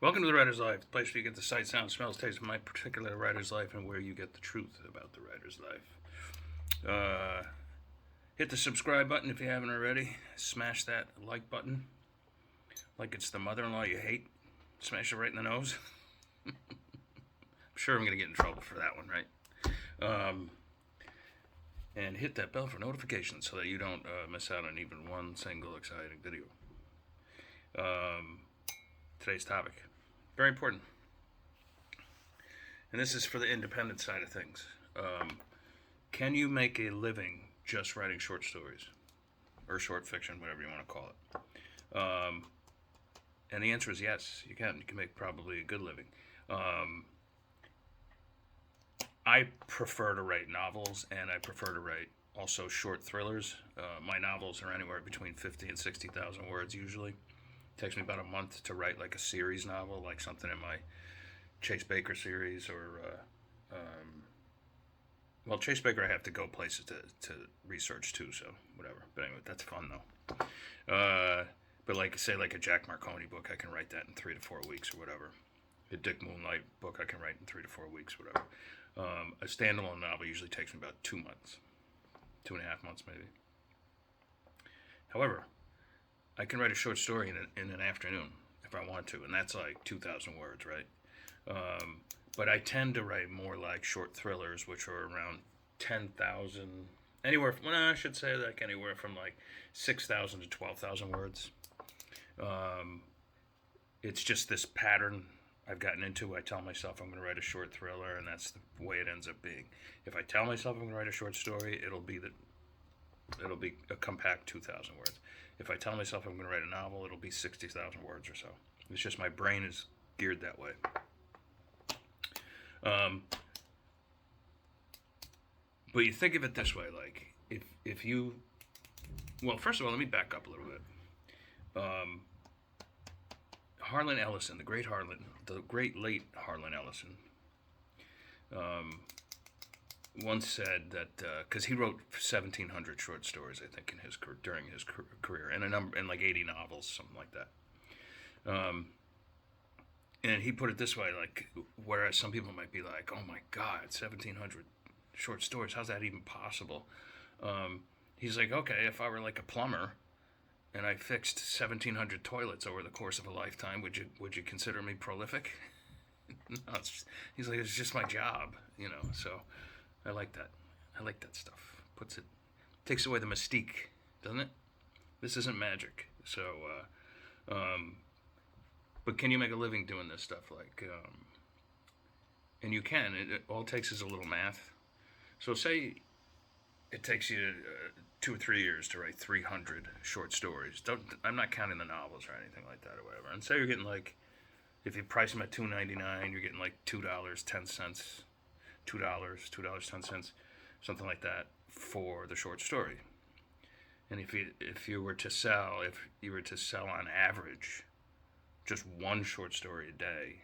Welcome to the Writer's Life, the place where you get the sight, sound, smells, taste of my particular writer's life and where you get the truth about the writer's life. Hit the subscribe button if you haven't already. Smash that like button like it's the mother-in-law you hate. Smash it right in the nose. I'm sure I'm going to get in trouble for that one, right? And hit that bell for notifications so that you don't miss out on even one single exciting video. Today's topic, very important, and this is for the independent side of things. Can you make a living just writing short stories or short fiction, whatever you want to call it? And the answer is yes, you can. You can make probably a good living. I prefer to write novels, and I prefer to write also short thrillers. My novels are anywhere between 50 and 60,000 words usually. It takes me about a month to write like a series novel, like something in my Chase Baker series, or well, Chase Baker I have to go places to research too, so whatever. But anyway, that's fun though. But like say like a Jack Marconi book, I can write that in 3 to 4 weeks or whatever. A Dick Moonlight book I can write in 3 to 4 weeks, whatever. A standalone novel usually takes me about 2 months, 2.5 months maybe. However, I can write a short story in an afternoon if I want to, and that's like 2,000 words, right? But I tend to write more like short thrillers, which are around 10,000, anywhere from, well, I should say like anywhere from like 6,000 to 12,000 words. It's just this pattern I've gotten into. I tell myself I'm going to write a short thriller, and that's the way it ends up being. If I tell myself I'm going to write a short story, it'll be a compact 2,000 words. If I tell myself I'm going to write a novel, it'll be 60,000 words or so. It's just my brain is geared that way. But you think of it this way, like if you, well, first of all, let me back up a little bit. Harlan Ellison, the great late Harlan Ellison, once said that because he wrote 1,700 short stories, I think, during his career, and like 80 novels, something like that. And he put it this way, like, whereas some people might be like, "Oh my God, 1,700 short stories, how's that even possible?" He's like, "Okay, if I were like a plumber and I fixed 1,700 toilets over the course of a lifetime, would you consider me prolific?" No, he's like, "It's just my job, you know." So I like that. I like that stuff. Takes away the mystique, doesn't it? This isn't magic. So, but can you make a living doing this stuff? Like, and you can. It all takes is a little math. So say it takes you 2 or 3 years to write 300 short stories. I'm not counting the novels or anything like that or whatever. And say you're getting like, if you price them at $2.99, you're getting like $2.10, $2.10, something like that for the short story. And if you were to sell on average just one short story a day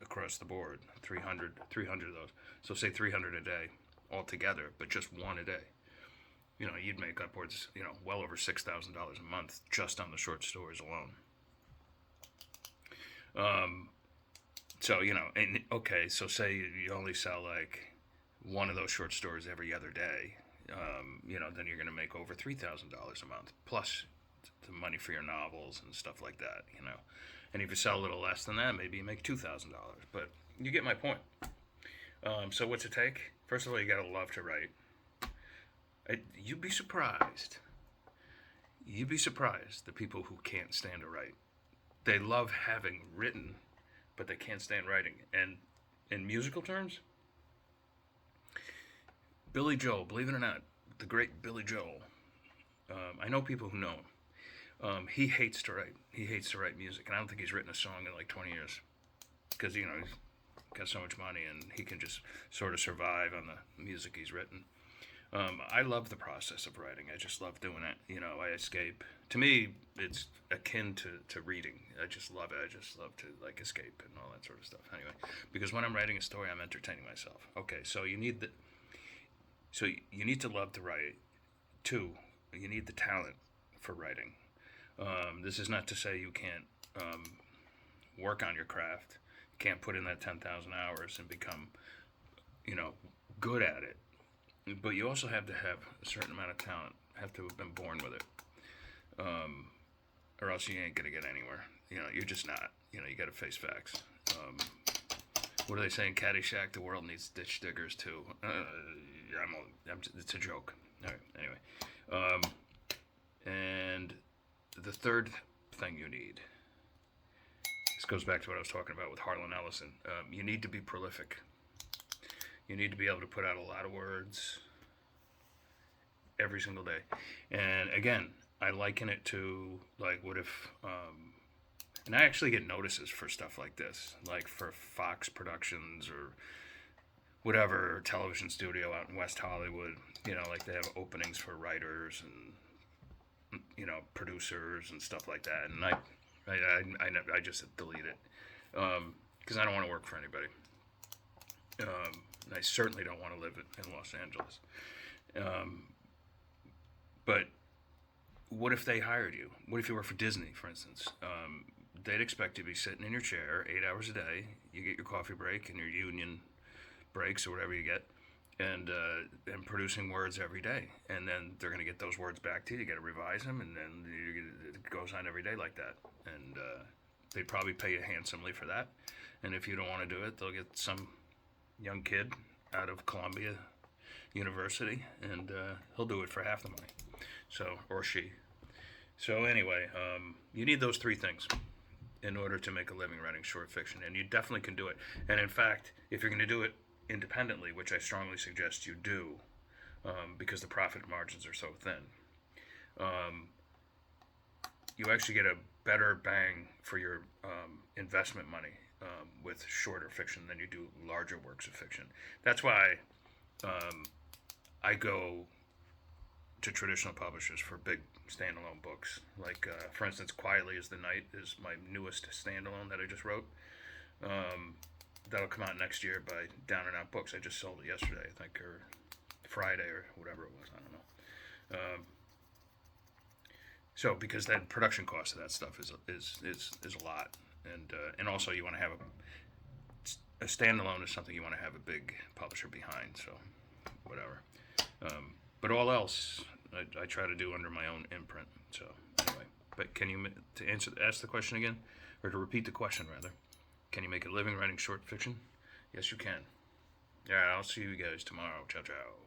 across the board, 300 of those. So say 300 a day altogether, but just one a day. You know, you'd make upwards, well over $6,000 a month just on the short stories alone. So, and okay, so say you only sell like one of those short stories every other day, then you're going to make over $3,000 a month, plus the money for your novels and stuff like that, And if you sell a little less than that, maybe you make $2,000. But you get my point. So what's it take? First of all, you got to love to write. You'd be surprised. You'd be surprised the people who can't stand to write. They love having written, but they can't stand writing. And in musical terms, Billy Joel, believe it or not, the great Billy Joel. I know people who know him. He hates to write. He hates to write music, and I don't think he's written a song in like 20 years, because he's got so much money and he can just sort of survive on the music he's written. I love the process of writing. I just love doing it. I escape. To me, it's akin to reading. I just love it. I just love to like escape and all that sort of stuff. Anyway, because when I'm writing a story, I'm entertaining myself. Okay, so you need to love to write. 2, you need the talent for writing. This is not to say you can't work on your craft. You can't put in that 10,000 hours and become, good at it. But you also have to have a certain amount of talent. Have to have been born with it, or else you ain't gonna get anywhere. You're just not. You got to face facts. What are they saying? Caddyshack. The world needs ditch diggers too. It's a joke. All right. Anyway, and the third thing you need. This goes back to what I was talking about with Harlan Ellison. You need to be prolific. You need to be able to put out a lot of words every single day. And again, I liken it to, like, what if, and I actually get notices for stuff like this, like for Fox Productions or whatever television studio out in West Hollywood, like they have openings for writers and, producers and stuff like that. And I just delete it because I don't want to work for anybody. I certainly don't want to live in Los Angeles. But what if they hired you? What if you work for Disney, for instance? They'd expect you to be sitting in your chair 8 hours a day. You get your coffee break and your union breaks or whatever you get, and producing words every day. And then they're going to get those words back to you. You got to revise them, and then it goes on every day like that. And they'd probably pay you handsomely for that. And if you don't want to do it, they'll get some young kid out of Columbia University, and he'll do it for half the money. So, or she. So anyway, you need those three things in order to make a living writing short fiction, and you definitely can do it. And in fact, if you're going to do it independently, which I strongly suggest you do, because the profit margins are so thin, you actually get a better bang for your investment money with shorter fiction than you do larger works of fiction. That's why I go to traditional publishers for big standalone books. Like, for instance, Quietly as the Night is my newest standalone that I just wrote. That'll come out next year by Down and Out Books. I just sold it yesterday, I think, or Friday, or whatever it was. I don't know. So, because that production cost of that stuff is a lot, and also you want to have a standalone is something you want to have a big publisher behind. So, whatever. But all else, I try to do under my own imprint. So anyway, but can you ask the question again, or to repeat the question rather? Can you make a living writing short fiction? Yes, you can. Yeah, I'll see you guys tomorrow. Ciao, ciao.